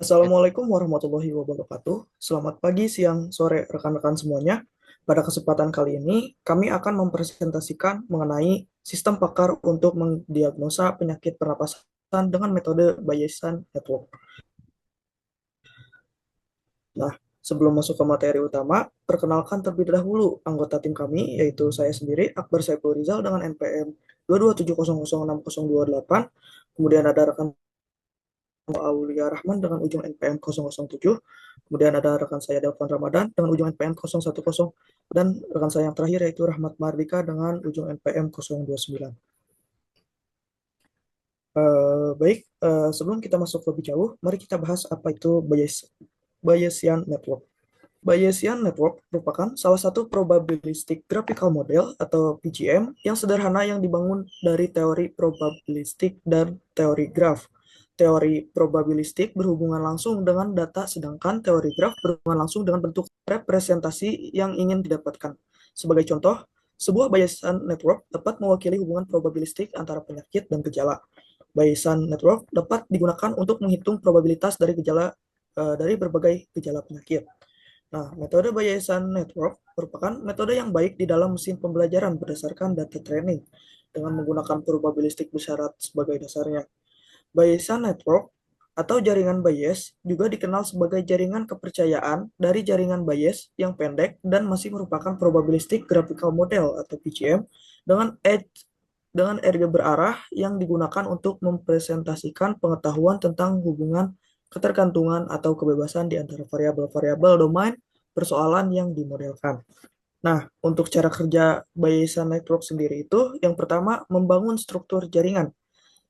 Assalamualaikum warahmatullahi wabarakatuh. Selamat pagi, siang, sore, rekan-rekan semuanya. Pada kesempatan kali ini, kami akan mempresentasikan mengenai sistem pakar untuk mendiagnosa penyakit pernapasan dengan metode Bayesian Network. Nah, sebelum masuk ke materi utama, perkenalkan terlebih dahulu anggota tim kami, yaitu saya sendiri, Akbar Saiful Rizal dengan NPM 227006028. Kemudian ada rekan Aulia Rahman dengan ujung NPM 007. Kemudian ada rekan saya Delvan Ramadan dengan ujung NPM 010. Dan rekan saya yang terakhir yaitu Rahmat Mardika dengan ujung NPM 029. Baik, sebelum kita masuk lebih jauh, mari kita bahas apa itu Bayesian Network. Bayesian Network merupakan salah satu probabilistic graphical model atau PGM yang sederhana yang dibangun dari teori probabilistik dan teori graf. Teori probabilistik berhubungan langsung dengan data, sedangkan teori graf berhubungan langsung dengan bentuk representasi yang ingin didapatkan. Sebagai contoh, sebuah Bayesian network dapat mewakili hubungan probabilistik antara penyakit dan gejala. Bayesian network dapat digunakan untuk menghitung probabilitas dari gejala dari berbagai gejala penyakit. Nah, metode Bayesian Network merupakan metode yang baik di dalam mesin pembelajaran berdasarkan data training dengan menggunakan probabilistik bersyarat sebagai dasarnya. Bayesian Network atau jaringan Bayes juga dikenal sebagai jaringan kepercayaan dari jaringan Bayes yang pendek dan masih merupakan probabilistik graphical model atau PGM dengan edge berarah yang digunakan untuk mempresentasikan pengetahuan tentang hubungan ketergantungan atau kebebasan di antara variabel-variabel domain persoalan yang dimodelkan. Nah, untuk cara kerja Bayesian Network sendiri itu, yang pertama, membangun struktur jaringan.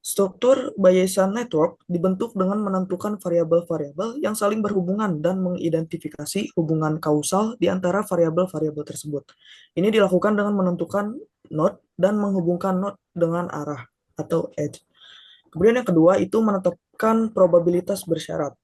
Struktur Bayesian Network dibentuk dengan menentukan variabel-variabel yang saling berhubungan dan mengidentifikasi hubungan kausal di antara variabel-variabel tersebut. Ini dilakukan dengan menentukan node dan menghubungkan node dengan arah atau edge. Kemudian yang kedua itu menetapkan probabilitas bersyarat.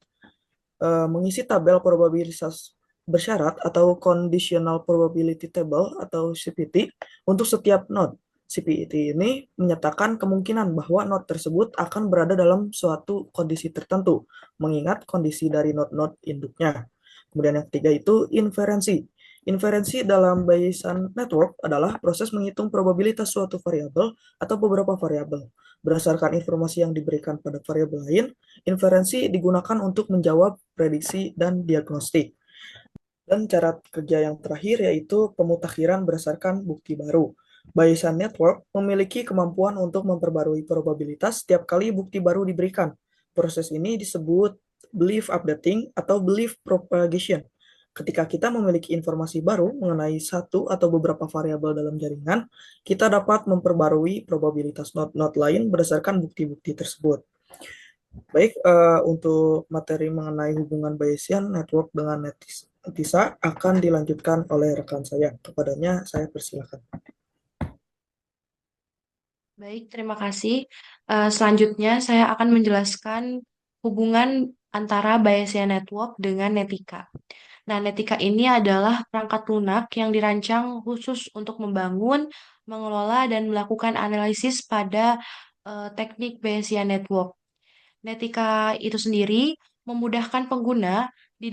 Mengisi tabel probabilitas bersyarat atau conditional probability table atau CPT untuk setiap node. CPT ini menyatakan kemungkinan bahwa node tersebut akan berada dalam suatu kondisi tertentu, mengingat kondisi dari node-node induknya. Kemudian yang ketiga itu inferensi. Inferensi dalam Bayesian network adalah proses menghitung probabilitas suatu variabel atau beberapa variabel. Berdasarkan informasi yang diberikan pada variabel lain, inferensi digunakan untuk menjawab prediksi dan diagnostik. Dan cara kerja yang terakhir yaitu pemutakhiran berdasarkan bukti baru. Bayesian Network memiliki kemampuan untuk memperbarui probabilitas setiap kali bukti baru diberikan. Proses ini disebut belief updating atau belief propagation. Ketika kita memiliki informasi baru mengenai satu atau beberapa variabel dalam jaringan, kita dapat memperbarui probabilitas node-node lain berdasarkan bukti-bukti tersebut. Baik, untuk materi mengenai hubungan Bayesian network dengan netisa akan dilanjutkan oleh rekan saya. Kepadanya saya persilakan. Baik, terima kasih. Selanjutnya saya akan menjelaskan hubungan antara Bayesian Network dengan Netika. Nah, Netika ini adalah perangkat lunak yang dirancang khusus untuk membangun, mengelola, dan melakukan analisis pada teknik Bayesian Network. Netika itu sendiri memudahkan pengguna di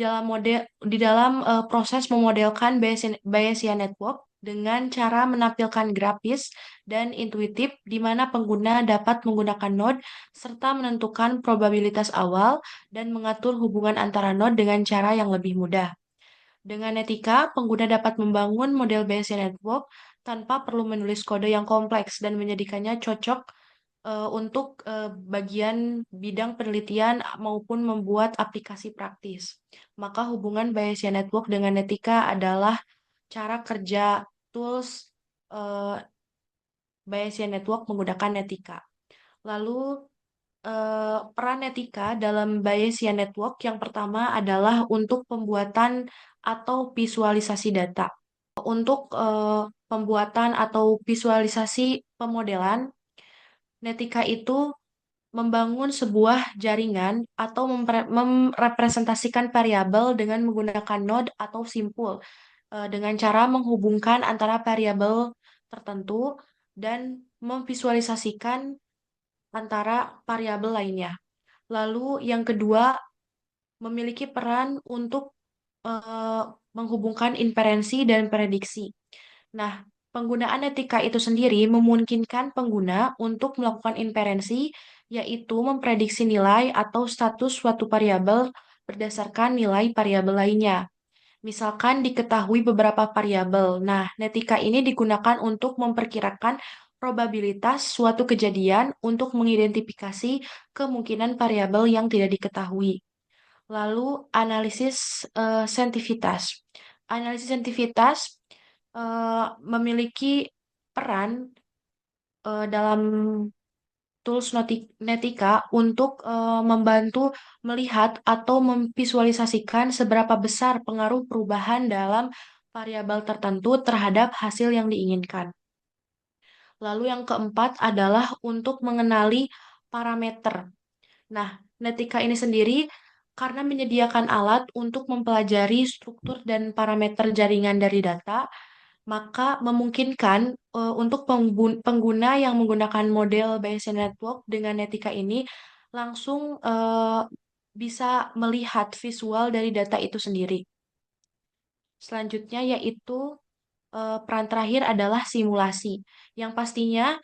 dalam proses memodelkan Bayesian Network dengan cara menampilkan grafis dan intuitif di mana pengguna dapat menggunakan node serta menentukan probabilitas awal dan mengatur hubungan antara node dengan cara yang lebih mudah. Dengan Netika, pengguna dapat membangun model Bayesian Network tanpa perlu menulis kode yang kompleks dan menjadikannya cocok untuk bagian bidang penelitian maupun membuat aplikasi praktis. Maka hubungan Bayesian Network dengan Netika adalah cara kerja tools eh, Bayesian Network menggunakan Netika. Lalu peran Netika dalam Bayesian Network yang pertama adalah untuk pembuatan atau visualisasi data. Untuk pembuatan atau visualisasi pemodelan, Netika itu membangun sebuah jaringan atau merepresentasikan variabel dengan menggunakan node atau simpul dengan cara menghubungkan antara variabel tertentu dan memvisualisasikan antara variabel lainnya. Lalu yang kedua memiliki peran untuk menghubungkan inferensi dan prediksi. Nah, penggunaan etika itu sendiri memungkinkan pengguna untuk melakukan inferensi, yaitu memprediksi nilai atau status suatu variabel berdasarkan nilai variabel lainnya. Misalkan diketahui beberapa variabel. Nah, netika ini digunakan untuk memperkirakan probabilitas suatu kejadian untuk mengidentifikasi kemungkinan variabel yang tidak diketahui. Lalu, analisis sensitivitas. Analisis sensitivitas memiliki peran dalam tools Netika untuk membantu melihat atau memvisualisasikan seberapa besar pengaruh perubahan dalam variabel tertentu terhadap hasil yang diinginkan. Lalu yang keempat adalah untuk mengenali parameter. Nah, Netika ini sendiri karena menyediakan alat untuk mempelajari struktur dan parameter jaringan dari data, maka memungkinkan untuk pengguna yang menggunakan model Bayesian Network dengan etika ini langsung bisa melihat visual dari data itu sendiri. Selanjutnya yaitu peran terakhir adalah simulasi. Yang pastinya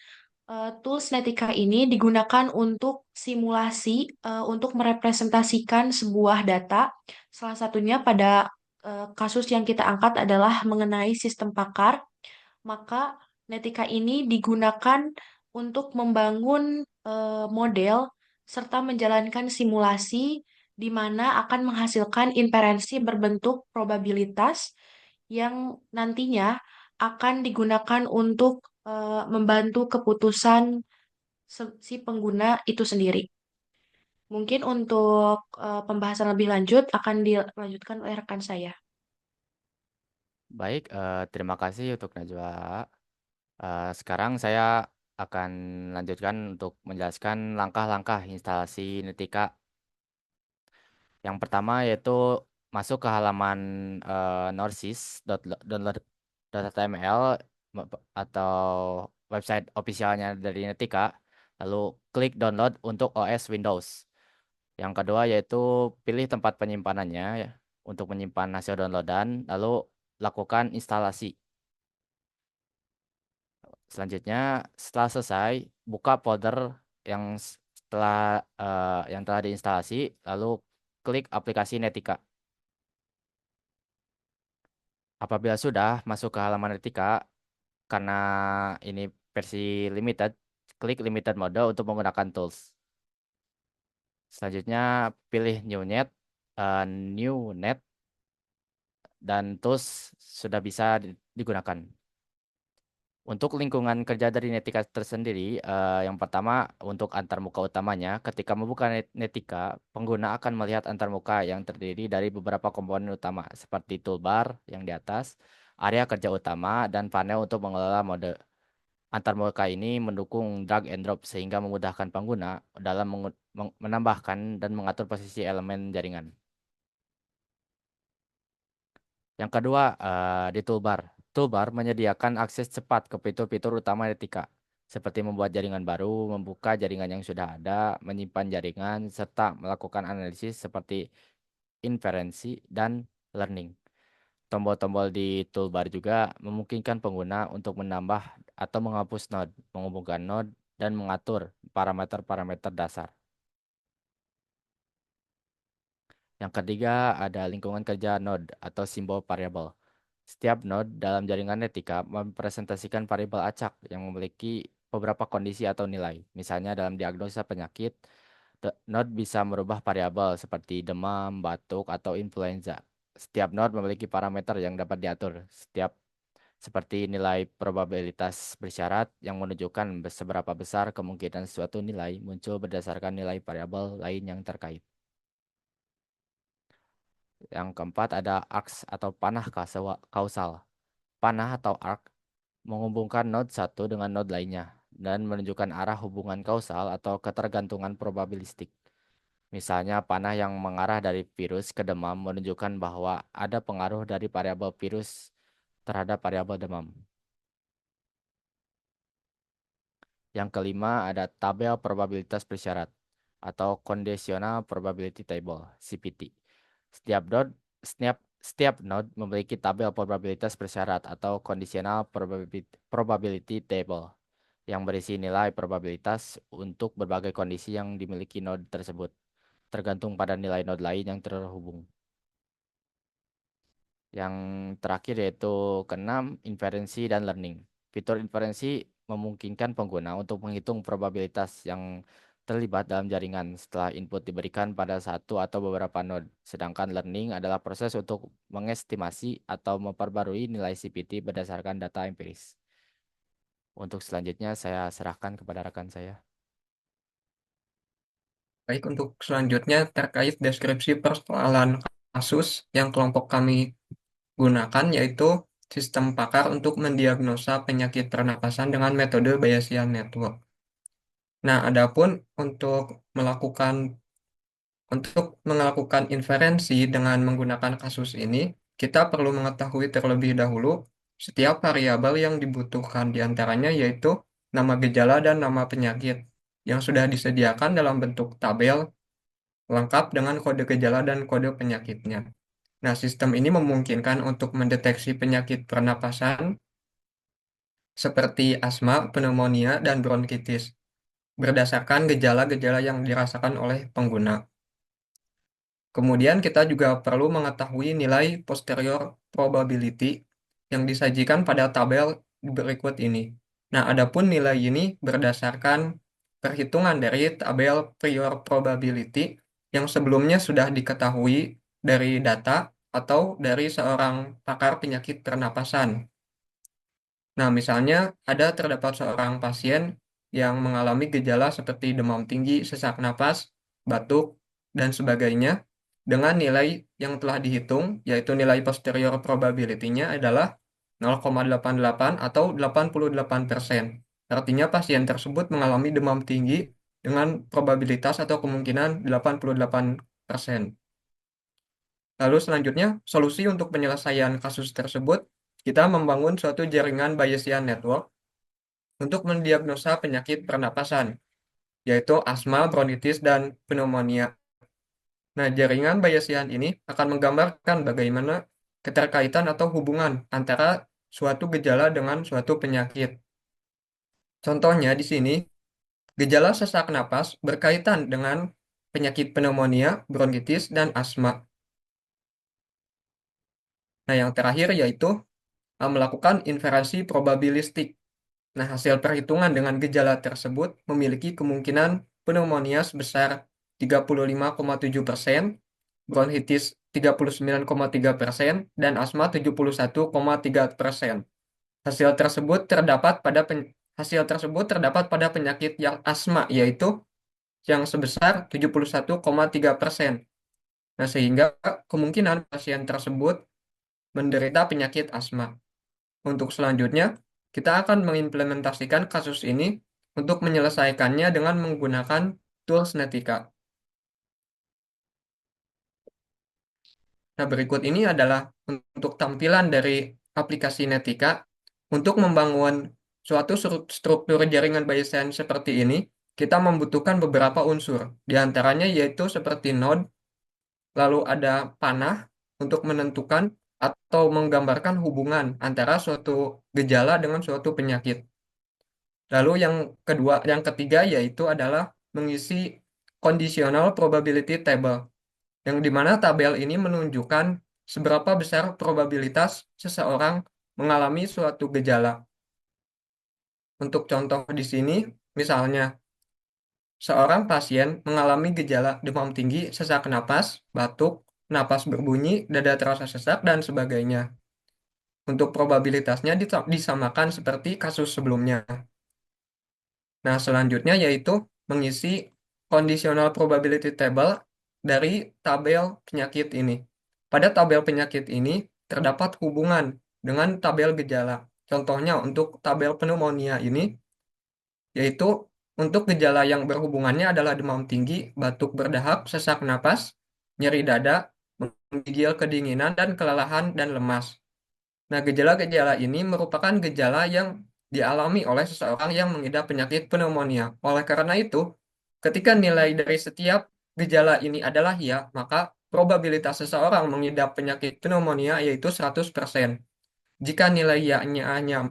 tools Netika ini digunakan untuk simulasi untuk merepresentasikan sebuah data. Salah satunya pada kasus yang kita angkat adalah mengenai sistem pakar, maka Netika ini digunakan untuk membangun model serta menjalankan simulasi di mana akan menghasilkan inferensi berbentuk probabilitas yang nantinya akan digunakan untuk membantu keputusan si pengguna itu sendiri. Mungkin untuk pembahasan lebih lanjut akan dilanjutkan oleh rekan saya. Baik, terima kasih untuk Najwa. Sekarang saya akan lanjutkan untuk menjelaskan langkah-langkah instalasi Netika. Yang pertama yaitu masuk ke halaman norsis.download.html atau website ofisialnya dari Netika, lalu klik download untuk OS Windows. Yang kedua yaitu pilih tempat penyimpanannya ya, untuk menyimpan hasil downloadan, lalu lakukan instalasi. Selanjutnya, setelah selesai, buka folder yang yang telah diinstalasi, lalu klik aplikasi Netika. Apabila sudah masuk ke halaman Netika, karena ini versi limited, klik limited mode untuk menggunakan tools. Selanjutnya, pilih new net, dan tools sudah bisa digunakan. Untuk lingkungan kerja dari Netika tersendiri, yang pertama untuk antarmuka utamanya, ketika membuka Netika, pengguna akan melihat antarmuka yang terdiri dari beberapa komponen utama seperti toolbar yang di atas, area kerja utama, dan panel untuk mengelola mode. Antarmuka ini mendukung drag and drop sehingga memudahkan pengguna dalam menambahkan dan mengatur posisi elemen jaringan. Yang kedua, di toolbar. Toolbar menyediakan akses cepat ke fitur-fitur utama Etika, seperti membuat jaringan baru, membuka jaringan yang sudah ada, menyimpan jaringan, serta melakukan analisis seperti inferensi dan learning. Tombol-tombol di toolbar juga memungkinkan pengguna untuk menambah atau menghapus node, menghubungkan node, dan mengatur parameter-parameter dasar. Yang ketiga ada lingkungan kerja node atau simbol variabel. Setiap node dalam jaringan Netika mempresentasikan variabel acak yang memiliki beberapa kondisi atau nilai. Misalnya dalam diagnosa penyakit, node bisa merubah variabel seperti demam, batuk, atau influenza. Setiap node memiliki parameter yang dapat diatur. Setiap seperti nilai probabilitas bersyarat yang menunjukkan seberapa besar kemungkinan suatu nilai muncul berdasarkan nilai variabel lain yang terkait. Yang keempat ada arcs atau panah kausal. Panah atau arc menghubungkan node satu dengan node lainnya dan menunjukkan arah hubungan kausal atau ketergantungan probabilistik. Misalnya, panah yang mengarah dari virus ke demam menunjukkan bahwa ada pengaruh dari variabel virus terhadap variabel demam. Yang kelima ada tabel probabilitas bersyarat atau Conditional Probability Table, CPT. Setiap node, setiap node memiliki tabel probabilitas bersyarat atau conditional probability table yang berisi nilai probabilitas untuk berbagai kondisi yang dimiliki node tersebut, tergantung pada nilai node lain yang terhubung. Yang terakhir yaitu keenam, inferensi dan learning. Fitur inferensi memungkinkan pengguna untuk menghitung probabilitas yang terlibat dalam jaringan setelah input diberikan pada satu atau beberapa node. Sedangkan learning adalah proses untuk mengestimasi atau memperbarui nilai CPT berdasarkan data empiris. Untuk selanjutnya saya serahkan kepada rekan saya. Baik, untuk selanjutnya terkait deskripsi persoalan kasus yang kelompok kami gunakan, yaitu sistem pakar untuk mendiagnosa penyakit pernapasan dengan metode Bayesian Network. Nah, adapun melakukan inferensi dengan menggunakan kasus ini, kita perlu mengetahui terlebih dahulu setiap variabel yang dibutuhkan diantaranya yaitu nama gejala dan nama penyakit yang sudah disediakan dalam bentuk tabel lengkap dengan kode gejala dan kode penyakitnya. Nah, sistem ini memungkinkan untuk mendeteksi penyakit pernapasan seperti asma, pneumonia, dan bronkitis berdasarkan gejala-gejala yang dirasakan oleh pengguna. Kemudian kita juga perlu mengetahui nilai posterior probability yang disajikan pada tabel berikut ini. Nah, adapun nilai ini berdasarkan perhitungan dari tabel prior probability yang sebelumnya sudah diketahui dari data atau dari seorang pakar penyakit pernapasan. Nah, misalnya terdapat seorang pasien yang mengalami gejala seperti demam tinggi, sesak napas, batuk, dan sebagainya dengan nilai yang telah dihitung, yaitu nilai posterior probability-nya adalah 0,88 atau 88%. Artinya pasien tersebut mengalami demam tinggi dengan probabilitas atau kemungkinan 88%. Lalu selanjutnya, solusi untuk penyelesaian kasus tersebut, kita membangun suatu jaringan Bayesian Network untuk mendiagnosa penyakit pernapasan, yaitu asma, bronkitis, dan pneumonia. Nah, jaringan Bayesian ini akan menggambarkan bagaimana keterkaitan atau hubungan antara suatu gejala dengan suatu penyakit. Contohnya di sini, gejala sesak napas berkaitan dengan penyakit pneumonia, bronkitis, dan asma. Nah, yang terakhir yaitu melakukan inferensi probabilistik. Nah, hasil perhitungan dengan gejala tersebut memiliki kemungkinan pneumonia sebesar 35,7%, bronkitis 39,3%, dan asma 71,3%. Hasil tersebut terdapat pada penyakit yang asma, yaitu yang sebesar 71,3%. Nah, sehingga kemungkinan pasien tersebut menderita penyakit asma. Untuk selanjutnya, kita akan mengimplementasikan kasus ini untuk menyelesaikannya dengan menggunakan tools Netika. Nah, berikut ini adalah untuk tampilan dari aplikasi Netika. Untuk membangun suatu struktur jaringan Bayesian seperti ini, kita membutuhkan beberapa unsur. Di antaranya yaitu seperti node, lalu ada panah untuk menentukan atau menggambarkan hubungan antara suatu gejala dengan suatu penyakit. Lalu yang ketiga yaitu adalah mengisi conditional probability table, yang dimana tabel ini menunjukkan seberapa besar probabilitas seseorang mengalami suatu gejala. Untuk contoh di sini, misalnya seorang pasien mengalami gejala demam tinggi, sesak napas, batuk, napas berbunyi, dada terasa sesak, dan sebagainya. Untuk probabilitasnya disamakan seperti kasus sebelumnya. Nah, selanjutnya yaitu mengisi conditional probability table dari tabel penyakit ini. Pada tabel penyakit ini terdapat hubungan dengan tabel gejala. Contohnya untuk tabel pneumonia ini, yaitu untuk gejala yang berhubungannya adalah demam tinggi, batuk berdahak, sesak napas, nyeri dada, menggigil kedinginan, dan kelelahan dan lemas. Nah, gejala-gejala ini merupakan gejala yang dialami oleh seseorang yang mengidap penyakit pneumonia. Oleh karena itu, ketika nilai dari setiap gejala ini adalah ya, maka probabilitas seseorang mengidap penyakit pneumonia yaitu 100%. Jika nilainya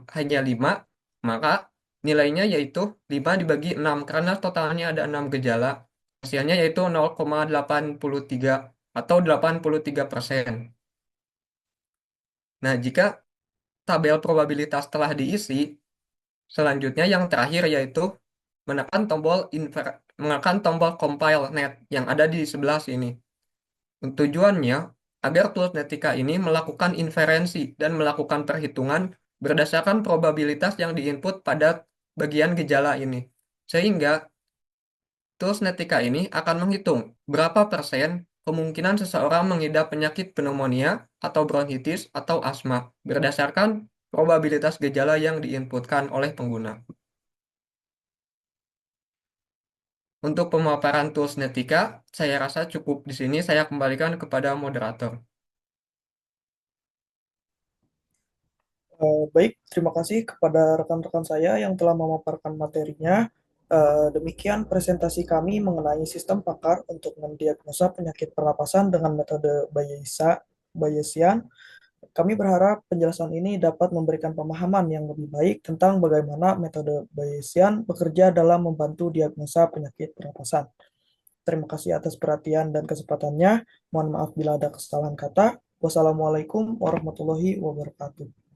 hanya 5, maka nilainya yaitu 5 dibagi 6 karena totalnya ada 6 gejala. Hasilnya yaitu 0,83 atau 83%. Nah, jika tabel probabilitas telah diisi, selanjutnya yang terakhir yaitu menekan tombol compile net yang ada di sebelah sini. Tujuannya agar tools Netika ini melakukan inferensi dan melakukan perhitungan berdasarkan probabilitas yang diinput pada bagian gejala ini. Sehingga tools Netika ini akan menghitung berapa persen kemungkinan seseorang mengidap penyakit pneumonia atau bronkitis atau asma berdasarkan probabilitas gejala yang diinputkan oleh pengguna. Untuk pemaparan tools Netika, saya rasa cukup di sini. Saya kembalikan kepada moderator. Baik, terima kasih kepada rekan-rekan saya yang telah memaparkan materinya. Demikian presentasi kami mengenai sistem pakar untuk mendiagnosa penyakit pernapasan dengan metode Bayesian. Kami berharap penjelasan ini dapat memberikan pemahaman yang lebih baik tentang bagaimana metode Bayesian bekerja dalam membantu diagnosa penyakit pernapasan. Terima kasih atas perhatian dan kesempatannya. Mohon maaf bila ada kesalahan kata. Wassalamualaikum warahmatullahi wabarakatuh.